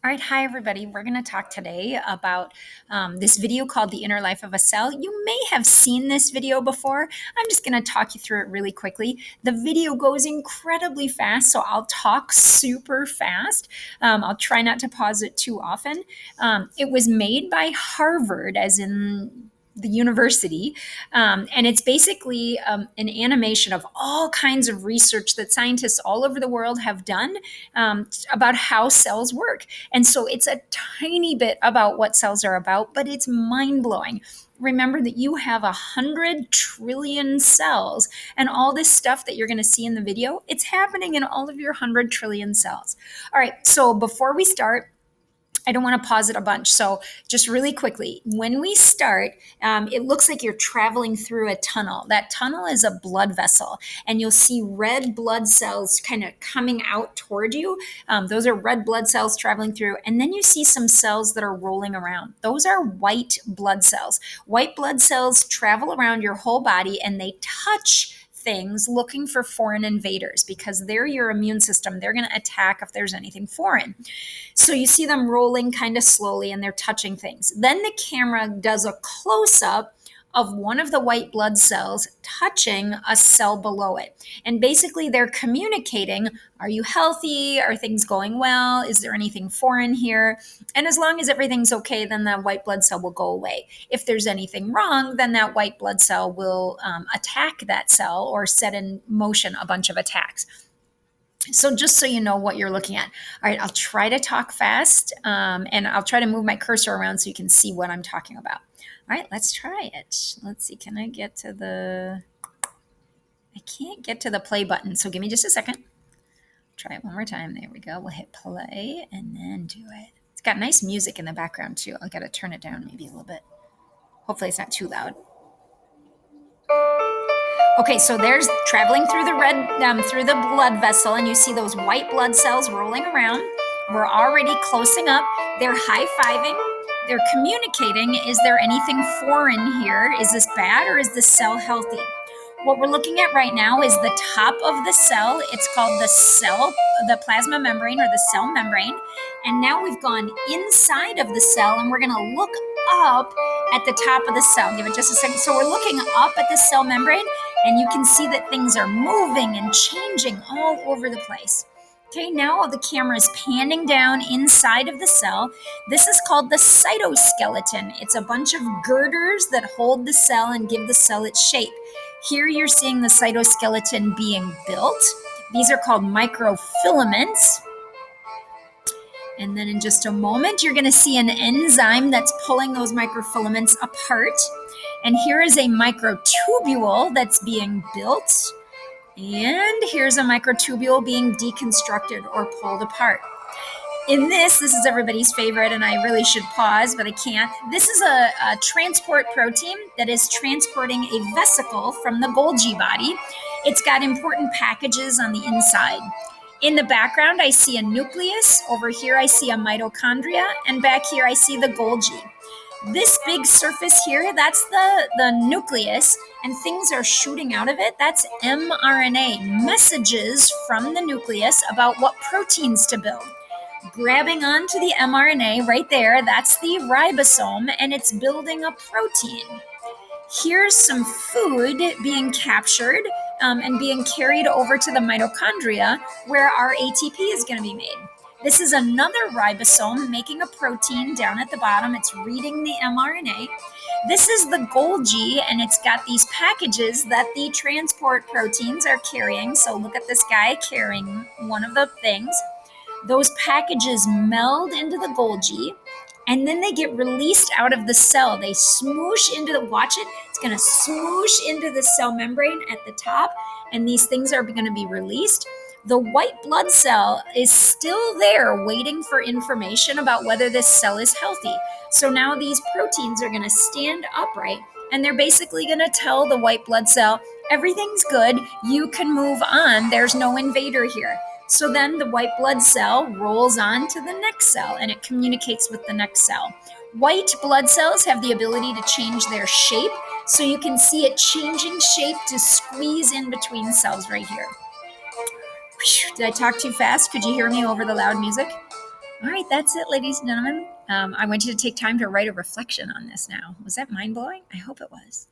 All right, hi everybody. We're going to talk today about this video called The Inner Life of a Cell. You may have seen this video before. I'm just going to talk you through it really quickly. The video goes incredibly fast, so I'll talk super fast. I'll try not to pause it too often. It was made by Harvard, as in the university, and it's basically an animation of all kinds of research that scientists all over the world have done about how cells work. And so it's a tiny bit about what cells are about, but it's mind-blowing. Remember that you have 100 trillion cells, and all this stuff that you're going to see in the video, it's happening in all of your 100 trillion cells. All right, so before we start, I don't want to pause it a bunch. So just really quickly, when we start, it looks like you're traveling through a tunnel. That tunnel is a blood vessel, and you'll see red blood cells kind of coming out toward you. Those are red blood cells traveling through. And then you see some cells that are rolling around. Those are white blood cells. White blood cells travel around your whole body, and they touch things looking for foreign invaders because they're your immune system. They're going to attack if there's anything foreign. So you see them rolling kind of slowly and they're touching things. Then the camera does a close-up of one of the white blood cells touching a cell below it. And basically they're communicating, are you healthy? Are things going well? Is there anything foreign here? And as long as everything's okay, then the white blood cell will go away. If there's anything wrong, then that white blood cell will attack that cell or set in motion a bunch of attacks. So just so you know what you're looking at. All right, I'll try to talk fast, and I'll try to move my cursor around so you can see what I'm talking about. All right, let's try it. Let's see, can I get to I can't get to the play button, so give me just a second. Try it one more time. There we go. We'll hit play and then do it. It's got nice music in the background too. I'll gotta turn it down maybe a little bit. Hopefully it's not too loud. Okay, so there's traveling through through the blood vessel, and you see those white blood cells rolling around. We're already closing up. They're high-fiving. They're communicating. Is there anything foreign here? Is this bad or is this cell healthy? What we're looking at right now is the top of the cell. It's called the plasma membrane or the cell membrane. And now we've gone inside of the cell, and we're going to look up at the top of the cell. Give it just a second. So we're looking up at the cell membrane, and you can see that things are moving and changing all over the place. Okay, now the camera is panning down inside of the cell. This is called the cytoskeleton. It's a bunch of girders that hold the cell and give the cell its shape. Here you're seeing the cytoskeleton being built. These are called microfilaments. And then in just a moment, you're going to see an enzyme that's pulling those microfilaments apart. And here is a microtubule that's being built. And here's a microtubule being deconstructed or pulled apart. In this is everybody's favorite, and I really should pause, but I can't. This is a transport protein that is transporting a vesicle from the Golgi body. It's got important packages on the inside. In the background, I see a nucleus. Over here, I see a mitochondria. And back here, I see the Golgi. This big surface here, that's the nucleus, and things are shooting out of it. That's mRNA, messages from the nucleus about what proteins to build. Grabbing onto the mRNA right there, that's the ribosome, and it's building a protein. Here's some food being captured and being carried over to the mitochondria where our ATP is going to be made. This is another ribosome making a protein down at the bottom. It's reading the mRNA. This is the Golgi, and it's got these packages that the transport proteins are carrying. So look at this guy carrying one of the things. Those packages meld into the Golgi, and then they get released out of the cell. They smoosh into watch it. It's going to smoosh into the cell membrane at the top, and these things are going to be released. The white blood cell is still there waiting for information about whether this cell is healthy. So now these proteins are going to stand upright, and they're basically going to tell the white blood cell, everything's good, you can move on, there's no invader here. So then the white blood cell rolls on to the next cell, and it communicates with the next cell. White blood cells have the ability to change their shape, so you can see it changing shape to squeeze in between cells right here. Did I talk too fast? Could you hear me over the loud music? All right, that's it, ladies and gentlemen. I want you to take time to write a reflection on this now. Was that mind blowing? I hope it was.